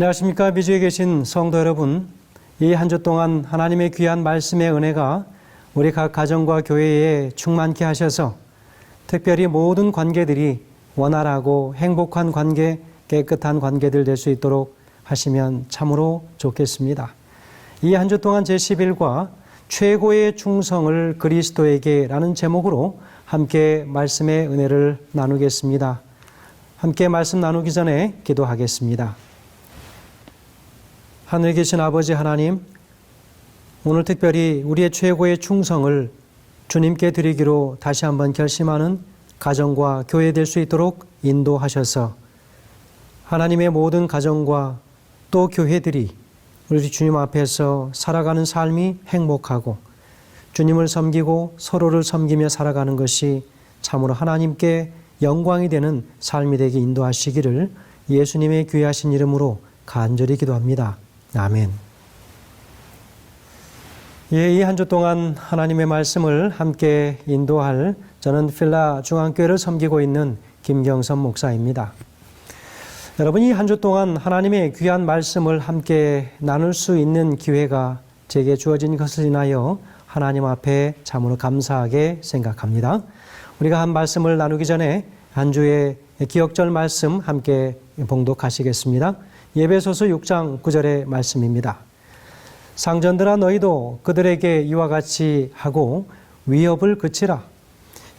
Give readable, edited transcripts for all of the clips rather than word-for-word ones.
안녕하십니까. 미주에 계신 성도 여러분, 이 한 주 동안 하나님의 귀한 말씀의 은혜가 우리 각 가정과 교회에 충만케 하셔서 특별히 모든 관계들이 원활하고 행복한 관계, 깨끗한 관계들 될 수 있도록 하시면 참으로 좋겠습니다. 이 한 주 동안 제11과 최고의 충성을 그리스도에게 라는 제목으로 함께 말씀의 은혜를 나누겠습니다. 함께 말씀 나누기 전에 기도하겠습니다. 하늘에 계신 아버지 하나님, 오늘 특별히 우리의 최고의 충성을 주님께 드리기로 다시 한번 결심하는 가정과 교회 될 수 있도록 인도하셔서 하나님의 모든 가정과 또 교회들이 우리 주님 앞에서 살아가는 삶이 행복하고 주님을 섬기고 서로를 섬기며 살아가는 것이 참으로 하나님께 영광이 되는 삶이 되게 인도하시기를 예수님의 귀하신 이름으로 간절히 기도합니다. 아멘. 이 한 주 동안 하나님의 말씀을 함께 인도할 저는 필라 중앙교회를 섬기고 있는 김경선 목사입니다. 여러분, 이 한 주 동안 하나님의 귀한 말씀을 함께 나눌 수 있는 기회가 제게 주어진 것을 인하여 하나님 앞에 참으로 감사하게 생각합니다. 우리가 한 말씀을 나누기 전에 한 주의 기억절 말씀 함께 봉독하시겠습니다. 에베소서 6장 9절의 말씀입니다. 상전들아, 너희도 그들에게 이와 같이 하고 위협을 그치라.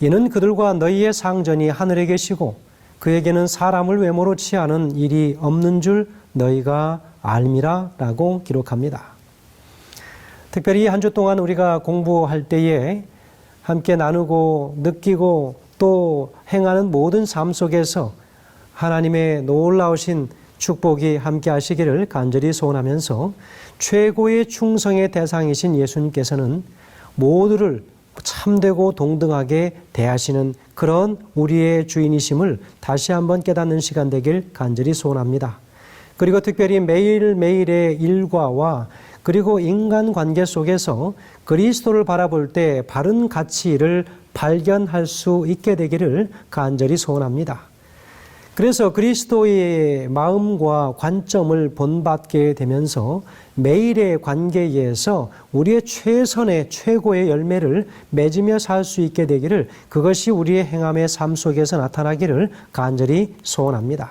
이는 그들과 너희의 상전이 하늘에 계시고 그에게는 사람을 외모로 취하는 일이 없는 줄 너희가 알미라 라고 기록합니다. 특별히 한 주 동안 우리가 공부할 때에 함께 나누고 느끼고 또 행하는 모든 삶 속에서 하나님의 놀라우신 축복이 함께 하시기를 간절히 소원하면서 최고의 충성의 대상이신 예수님께서는 모두를 참되고 동등하게 대하시는 그런 우리의 주인이심을 다시 한번 깨닫는 시간 되길 간절히 소원합니다. 그리고 특별히 매일매일의 일과와 그리고 인간관계 속에서 그리스도를 바라볼 때 바른 가치를 발견할 수 있게 되기를 간절히 소원합니다. 그래서 그리스도의 마음과 관점을 본받게 되면서 매일의 관계에서 우리의 최선의 최고의 열매를 맺으며 살 수 있게 되기를, 그것이 우리의 행함의 삶 속에서 나타나기를 간절히 소원합니다.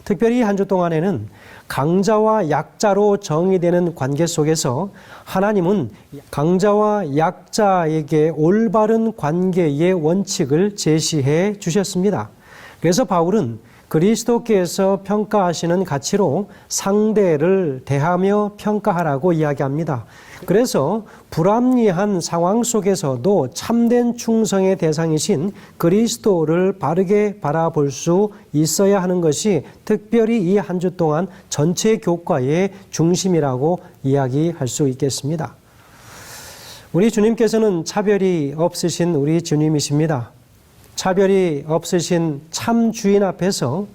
특별히 한 주 동안에는 강자와 약자로 정의되는 관계 속에서 하나님은 강자와 약자에게 올바른 관계의 원칙을 제시해 주셨습니다. 그래서 바울은 그리스도께서 평가하시는 가치로 상대를 대하며 평가하라고 이야기합니다. 그래서 불합리한 상황 속에서도 참된 충성의 대상이신 그리스도를 바르게 바라볼 수 있어야 하는 것이 특별히 이 한 주 동안 전체 교과의 중심이라고 이야기할 수 있겠습니다. 우리 주님께서는 차별이 없으신 우리 주님이십니다. 차별이 없으신 참 주인 앞에서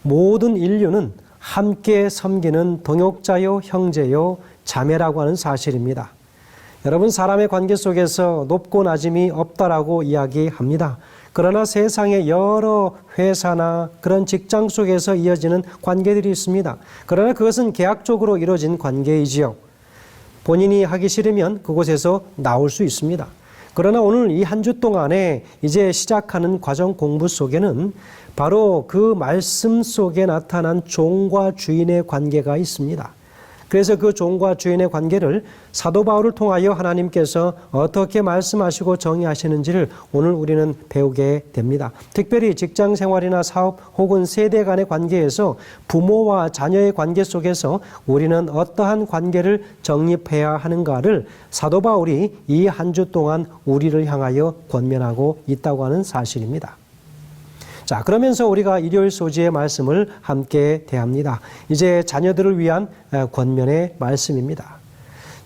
모든 인류는 함께 섬기는 동역자요, 형제요, 자매라고 하는 사실입니다. 여러분, 사람의 관계 속에서 높고 낮음이 없다라고 이야기합니다. 그러나 세상의 여러 회사나 그런 직장 속에서 이어지는 관계들이 있습니다. 그러나 그것은 계약적으로 이루어진 관계이지요. 본인이 하기 싫으면 그곳에서 나올 수 있습니다. 그러나 오늘 이 한 주 동안에 이제 시작하는 과정 공부 속에는 바로 그 말씀 속에 나타난 종과 주인의 관계가 있습니다. 그래서 그 종과 주인의 관계를 사도 바울을 통하여 하나님께서 어떻게 말씀하시고 정의하시는지를 오늘 우리는 배우게 됩니다. 특별히 직장 생활이나 사업 혹은 세대 간의 관계에서 부모와 자녀의 관계 속에서 우리는 어떠한 관계를 정립해야 하는가를 사도 바울이 이 한 주 동안 우리를 향하여 권면하고 있다고 하는 사실입니다. 자, 그러면서 우리가 일요일 소지의 말씀을 함께 대합니다. 이제 자녀들을 위한 권면의 말씀입니다.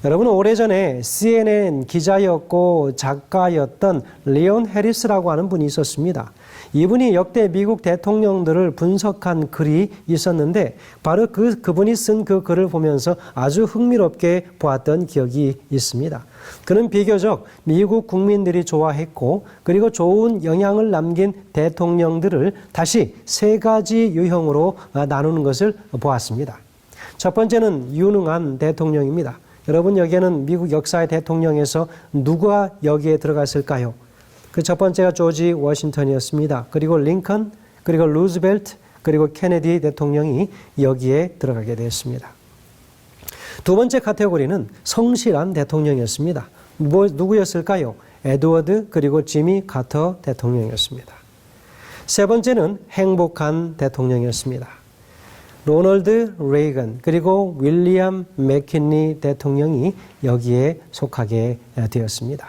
여러분, 오래전에 CNN 기자였고 작가였던 리온 해리스라고 하는 분이 있었습니다. 이분이 역대 미국 대통령들을 분석한 글이 있었는데 바로 그분이 쓴 그 글을 보면서 아주 흥미롭게 보았던 기억이 있습니다. 그는 비교적 미국 국민들이 좋아했고 그리고 좋은 영향을 남긴 대통령들을 다시 세 가지 유형으로 나누는 것을 보았습니다. 첫 번째는 유능한 대통령입니다. 여러분, 여기에는 미국 역사의 대통령에서 누가 여기에 들어갔을까요? 그 첫 번째가 조지 워싱턴이었습니다. 그리고 링컨, 그리고 루즈벨트, 그리고 케네디 대통령이 여기에 들어가게 되었습니다. 두 번째 카테고리는 성실한 대통령이었습니다. 누구였을까요? 에드워드 그리고 지미 카터 대통령이었습니다. 세 번째는 행복한 대통령이었습니다. 로널드 레이건 그리고 윌리엄 맥킨리 대통령이 여기에 속하게 되었습니다.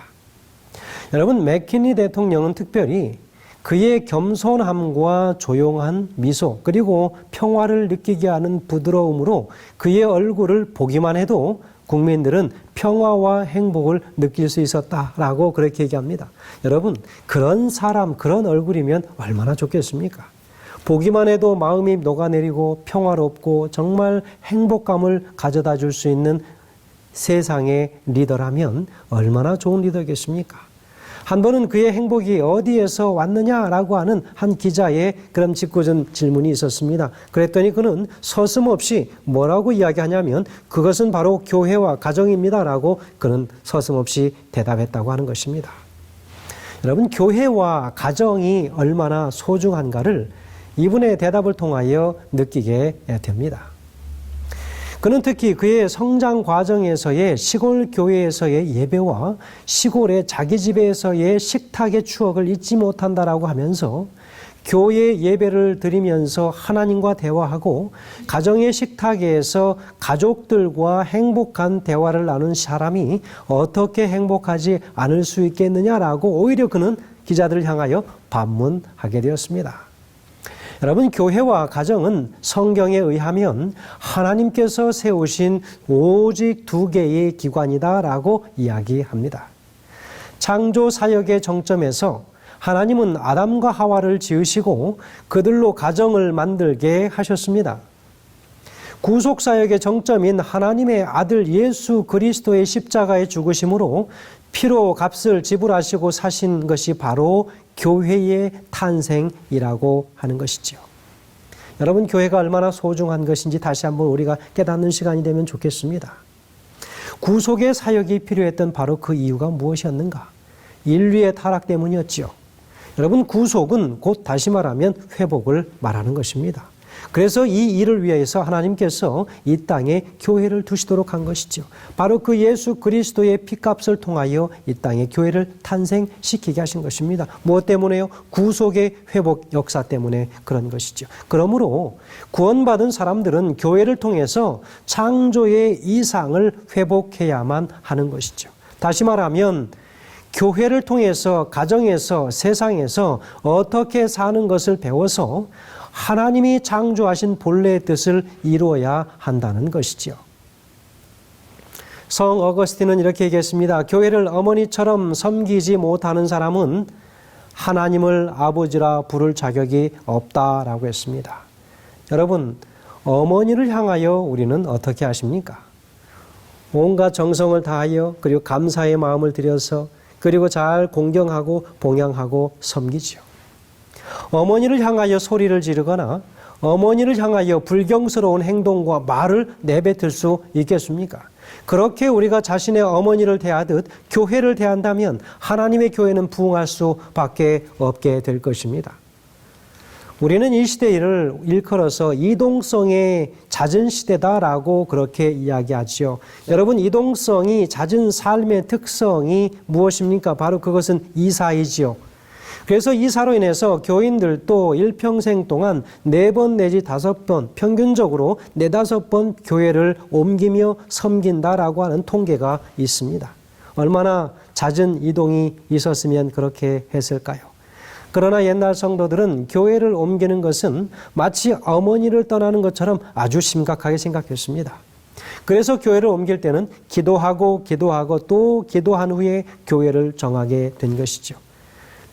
여러분, 맥킨리 대통령은 특별히 그의 겸손함과 조용한 미소 그리고 평화를 느끼게 하는 부드러움으로 그의 얼굴을 보기만 해도 국민들은 평화와 행복을 느낄 수 있었다라고 그렇게 얘기합니다. 여러분, 그런 사람, 그런 얼굴이면 얼마나 좋겠습니까? 보기만 해도 마음이 녹아내리고 평화롭고 정말 행복감을 가져다 줄 수 있는 세상의 리더라면 얼마나 좋은 리더겠습니까? 한 번은 그의 행복이 어디에서 왔느냐라고 하는 한 기자의 그런 짓궂은 질문이 있었습니다. 그랬더니 그는 서슴없이 뭐라고 이야기하냐면 그것은 바로 교회와 가정입니다라고 그는 서슴없이 대답했다고 하는 것입니다. 여러분, 교회와 가정이 얼마나 소중한가를 이분의 대답을 통하여 느끼게 됩니다. 그는 특히 그의 성장 과정에서의 시골 교회에서의 예배와 시골의 자기 집에서의 식탁의 추억을 잊지 못한다라고 하면서 교회 예배를 드리면서 하나님과 대화하고 가정의 식탁에서 가족들과 행복한 대화를 나눈 사람이 어떻게 행복하지 않을 수 있겠느냐라고 오히려 그는 기자들을 향하여 반문하게 되었습니다. 여러분, 교회와 가정은 성경에 의하면 하나님께서 세우신 오직 두 개의 기관이다라고 이야기합니다. 창조 사역의 정점에서 하나님은 아담과 하와를 지으시고 그들로 가정을 만들게 하셨습니다. 구속 사역의 정점인 하나님의 아들 예수 그리스도의 십자가의 죽으심으로 피로 값을 지불하시고 사신 것이 바로 교회의 탄생이라고 하는 것이지요. 여러분, 교회가 얼마나 소중한 것인지 다시 한번 우리가 깨닫는 시간이 되면 좋겠습니다. 구속의 사역이 필요했던 바로 그 이유가 무엇이었는가? 인류의 타락 때문이었지요. 여러분, 구속은 곧 다시 말하면 회복을 말하는 것입니다. 그래서 이 일을 위해서 하나님께서 이 땅에 교회를 두시도록 한 것이죠. 바로 그 예수 그리스도의 피값을 통하여 이 땅에 교회를 탄생시키게 하신 것입니다. 무엇 때문에요? 구속의 회복 역사 때문에 그런 것이죠. 그러므로 구원받은 사람들은 교회를 통해서 창조의 이상을 회복해야만 하는 것이죠. 다시 말하면 교회를 통해서 가정에서 세상에서 어떻게 사는 것을 배워서 하나님이 창조하신 본래의 뜻을 이루어야 한다는 것이지요. 성 어거스틴은 이렇게 얘기했습니다. 교회를 어머니처럼 섬기지 못하는 사람은 하나님을 아버지라 부를 자격이 없다라고 했습니다. 여러분, 어머니를 향하여 우리는 어떻게 하십니까? 온갖 정성을 다하여 그리고 감사의 마음을 들여서 그리고 잘 공경하고 봉양하고 섬기지요. 어머니를 향하여 소리를 지르거나 어머니를 향하여 불경스러운 행동과 말을 내뱉을 수 있겠습니까? 그렇게 우리가 자신의 어머니를 대하듯 교회를 대한다면 하나님의 교회는 부흥할 수밖에 없게 될 것입니다. 우리는 이 시대를 일컬어서 이동성의 잦은 시대다라고 그렇게 이야기하지요. 여러분, 이동성이 잦은 삶의 특성이 무엇입니까? 바로 그것은 이사이지요. 그래서 이사로 인해서 교인들도 일평생 동안 4번 내지 5번, 평균적으로 4-5번 교회를 옮기며 섬긴다라고 하는 통계가 있습니다. 얼마나 잦은 이동이 있었으면 그렇게 했을까요? 그러나 옛날 성도들은 교회를 옮기는 것은 마치 어머니를 떠나는 것처럼 아주 심각하게 생각했습니다. 그래서 교회를 옮길 때는 기도하고 또 기도한 후에 교회를 정하게 된 것이죠.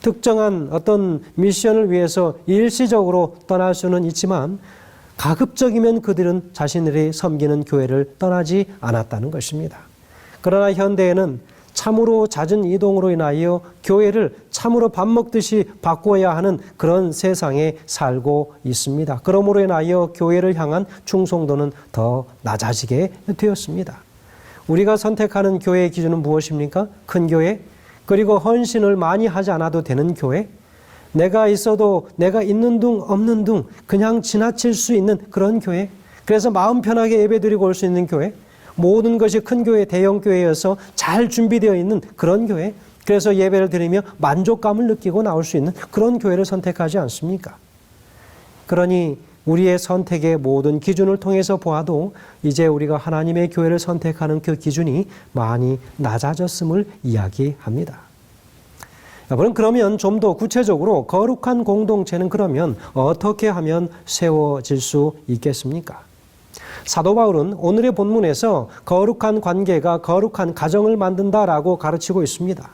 특정한 어떤 미션을 위해서 일시적으로 떠날 수는 있지만 가급적이면 그들은 자신들이 섬기는 교회를 떠나지 않았다는 것입니다. 그러나 현대에는 참으로 잦은 이동으로 인하여 교회를 참으로 밥 먹듯이 바꾸어야 하는 그런 세상에 살고 있습니다. 그러므로 인하여 교회를 향한 충성도는 더 낮아지게 되었습니다. 우리가 선택하는 교회의 기준은 무엇입니까? 큰 교회, 그리고 헌신을 많이 하지 않아도 되는 교회, 내가 있어도 내가 있는 둥 없는 둥 그냥 지나칠 수 있는 그런 교회, 그래서 마음 편하게 예배드리고 올 수 있는 교회, 모든 것이 큰 교회, 대형 교회여서 잘 준비되어 있는 그런 교회, 그래서 예배를 드리며 만족감을 느끼고 나올 수 있는 그런 교회를 선택하지 않습니까? 그러니 우리의 선택의 모든 기준을 통해서 보아도 이제 우리가 하나님의 교회를 선택하는 그 기준이 많이 낮아졌음을 이야기합니다. 여러분, 그러면 좀 더 구체적으로 거룩한 공동체는 그러면 어떻게 하면 세워질 수 있겠습니까? 사도 바울은 오늘의 본문에서 거룩한 관계가 거룩한 가정을 만든다라고 가르치고 있습니다.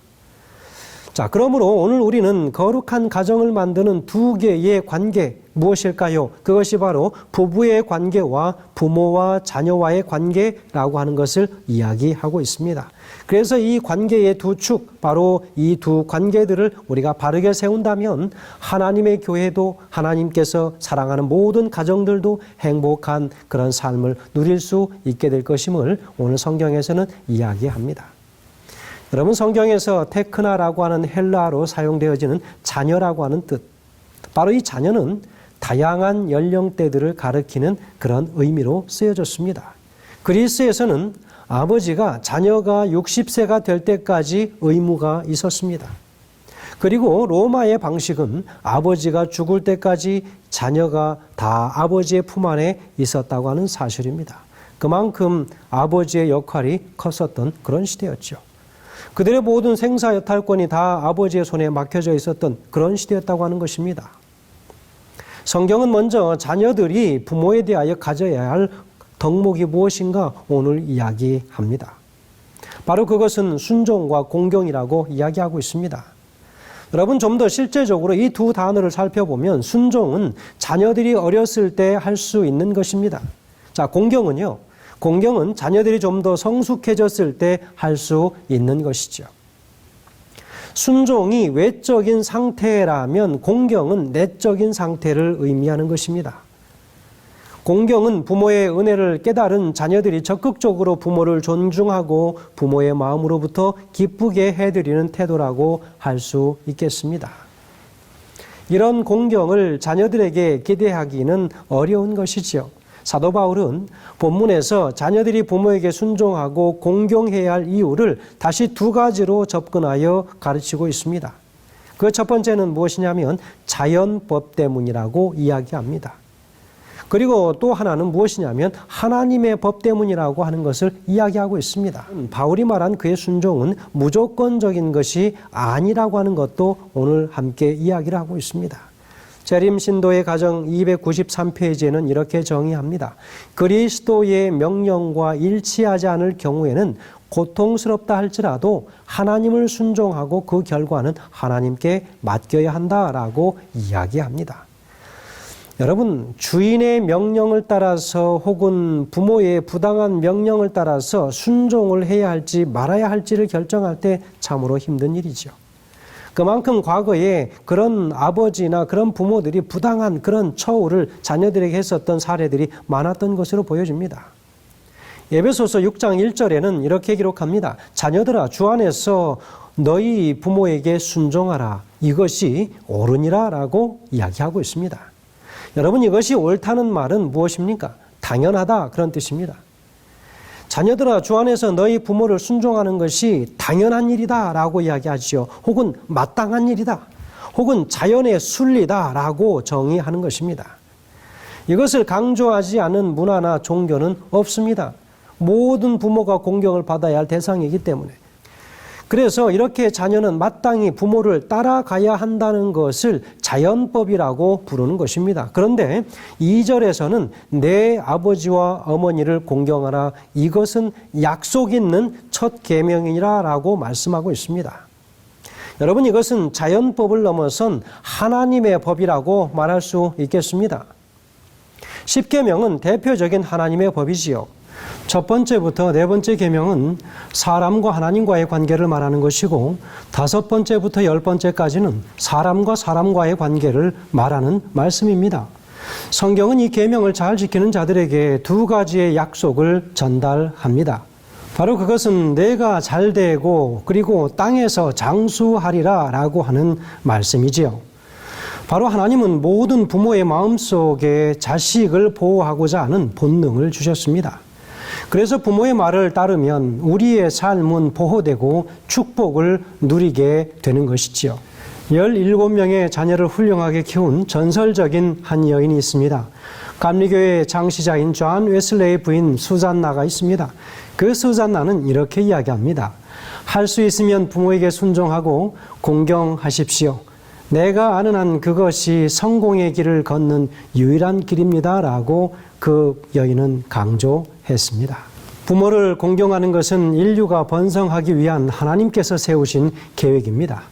자, 그러므로 오늘 우리는 거룩한 가정을 만드는 두 개의 관계 무엇일까요? 그것이 바로 부부의 관계와 부모와 자녀와의 관계라고 하는 것을 이야기하고 있습니다. 그래서 이 관계의 두 축, 바로 이 두 관계들을 우리가 바르게 세운다면 하나님의 교회도 하나님께서 사랑하는 모든 가정들도 행복한 그런 삶을 누릴 수 있게 될 것임을 오늘 성경에서는 이야기합니다. 여러분, 성경에서 테크나라고 하는 헬라어로 사용되어지는 자녀라고 하는 뜻, 바로 이 자녀는 다양한 연령대들을 가리키는 그런 의미로 쓰여졌습니다. 그리스에서는 아버지가 자녀가 60세가 될 때까지 의무가 있었습니다. 그리고 로마의 방식은 아버지가 죽을 때까지 자녀가 다 아버지의 품 안에 있었다고 하는 사실입니다. 그만큼 아버지의 역할이 컸었던 그런 시대였죠. 그들의 모든 생사여탈권이 다 아버지의 손에 맡겨져 있었던 그런 시대였다고 하는 것입니다. 성경은 먼저 자녀들이 부모에 대하여 가져야 할 덕목이 무엇인가 오늘 이야기합니다. 바로 그것은 순종과 공경이라고 이야기하고 있습니다. 여러분, 좀 더 실제적으로 이 두 단어를 살펴보면 순종은 자녀들이 어렸을 때 할 수 있는 것입니다. 자, 공경은요. 공경은 자녀들이 좀 더 성숙해졌을 때 할 수 있는 것이죠. 순종이 외적인 상태라면 공경은 내적인 상태를 의미하는 것입니다. 공경은 부모의 은혜를 깨달은 자녀들이 적극적으로 부모를 존중하고 부모의 마음으로부터 기쁘게 해드리는 태도라고 할 수 있겠습니다. 이런 공경을 자녀들에게 기대하기는 어려운 것이지요. 사도 바울은 본문에서 자녀들이 부모에게 순종하고 공경해야 할 이유를 다시 두 가지로 접근하여 가르치고 있습니다. 그 첫 번째는 무엇이냐면 자연법 때문이라고 이야기합니다. 그리고 또 하나는 무엇이냐면 하나님의 법 때문이라고 하는 것을 이야기하고 있습니다. 바울이 말한 그의 순종은 무조건적인 것이 아니라고 하는 것도 오늘 함께 이야기를 하고 있습니다. 재림 신도의 가정 293페이지에는 이렇게 정의합니다. 그리스도의 명령과 일치하지 않을 경우에는 고통스럽다 할지라도 하나님을 순종하고 그 결과는 하나님께 맡겨야 한다라고 이야기합니다. 여러분, 주인의 명령을 따라서 혹은 부모의 부당한 명령을 따라서 순종을 해야 할지 말아야 할지를 결정할 때 참으로 힘든 일이죠. 그만큼 과거에 그런 아버지나 그런 부모들이 부당한 그런 처우를 자녀들에게 했었던 사례들이 많았던 것으로 보여집니다. 에베소서 6장 1절에는 이렇게 기록합니다. 자녀들아, 주 안에서 너희 부모에게 순종하라. 이것이 옳으니라 라고 이야기하고 있습니다. 여러분, 이것이 옳다는 말은 무엇입니까? 당연하다, 그런 뜻입니다. 자녀들아, 주 안에서 너희 부모를 순종하는 것이 당연한 일이다 라고 이야기하지요. 혹은 마땅한 일이다, 혹은 자연의 순리다 라고 정의하는 것입니다. 이것을 강조하지 않은 문화나 종교는 없습니다. 모든 부모가 공경을 받아야 할 대상이기 때문에. 그래서 이렇게 자녀는 마땅히 부모를 따라가야 한다는 것을 자연법이라고 부르는 것입니다. 그런데 2절에서는 내 아버지와 어머니를 공경하라. 이것은 약속 있는 첫 계명이라 라고 말씀하고 있습니다. 여러분, 이것은 자연법을 넘어선 하나님의 법이라고 말할 수 있겠습니다. 십계명은 대표적인 하나님의 법이지요. 첫 번째부터 네 번째 계명은 사람과 하나님과의 관계를 말하는 것이고, 다섯 번째부터 열 번째까지는 사람과 사람과의 관계를 말하는 말씀입니다. 성경은 이 계명을 잘 지키는 자들에게 두 가지의 약속을 전달합니다. 바로 그것은 내가 잘되고 그리고 땅에서 장수하리라 라고 하는 말씀이지요. 바로 하나님은 모든 부모의 마음속에 자식을 보호하고자 하는 본능을 주셨습니다. 그래서 부모의 말을 따르면 우리의 삶은 보호되고 축복을 누리게 되는 것이지요. 17명의 자녀를 훌륭하게 키운 전설적인 한 여인이 있습니다. 감리교의 장시자인 존 웨슬레의 부인 수잔나가 있습니다. 그 수잔나는 이렇게 이야기합니다. 할 수 있으면 부모에게 순종하고 공경하십시오. 내가 아는 한 그것이 성공의 길을 걷는 유일한 길입니다. 라고 그 여인은 강조했습니다. 부모를 공경하는 것은 인류가 번성하기 위한 하나님께서 세우신 계획입니다.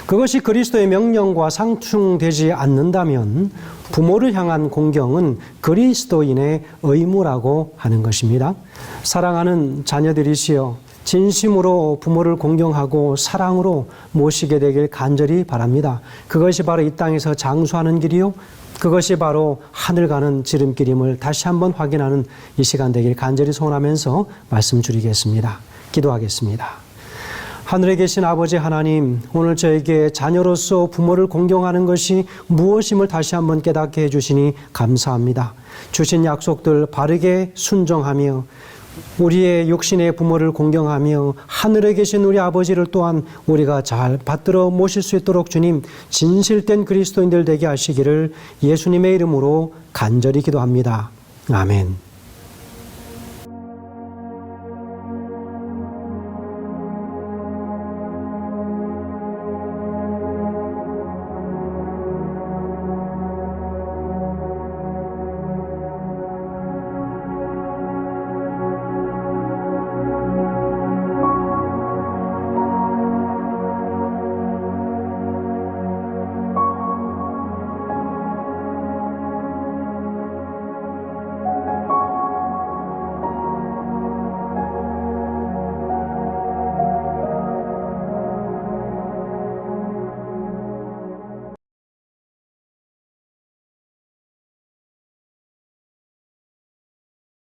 그것이 그리스도의 명령과 상충되지 않는다면 부모를 향한 공경은 그리스도인의 의무라고 하는 것입니다. 사랑하는 자녀들이시여, 진심으로 부모를 공경하고 사랑으로 모시게 되길 간절히 바랍니다. 그것이 바로 이 땅에서 장수하는 길이요, 그것이 바로 하늘 가는 지름길임을 다시 한번 확인하는 이 시간 되길 간절히 소원하면서 말씀 드리겠습니다. 기도하겠습니다. 하늘에 계신 아버지 하나님, 오늘 저에게 자녀로서 부모를 공경하는 것이 무엇임을 다시 한번 깨닫게 해주시니 감사합니다. 주신 약속들 바르게 순종하며 우리의 육신의 부모를 공경하며 하늘에 계신 우리 아버지를 또한 우리가 잘 받들어 모실 수 있도록 주님 진실된 그리스도인들 되게 하시기를 예수님의 이름으로 간절히 기도합니다. 아멘.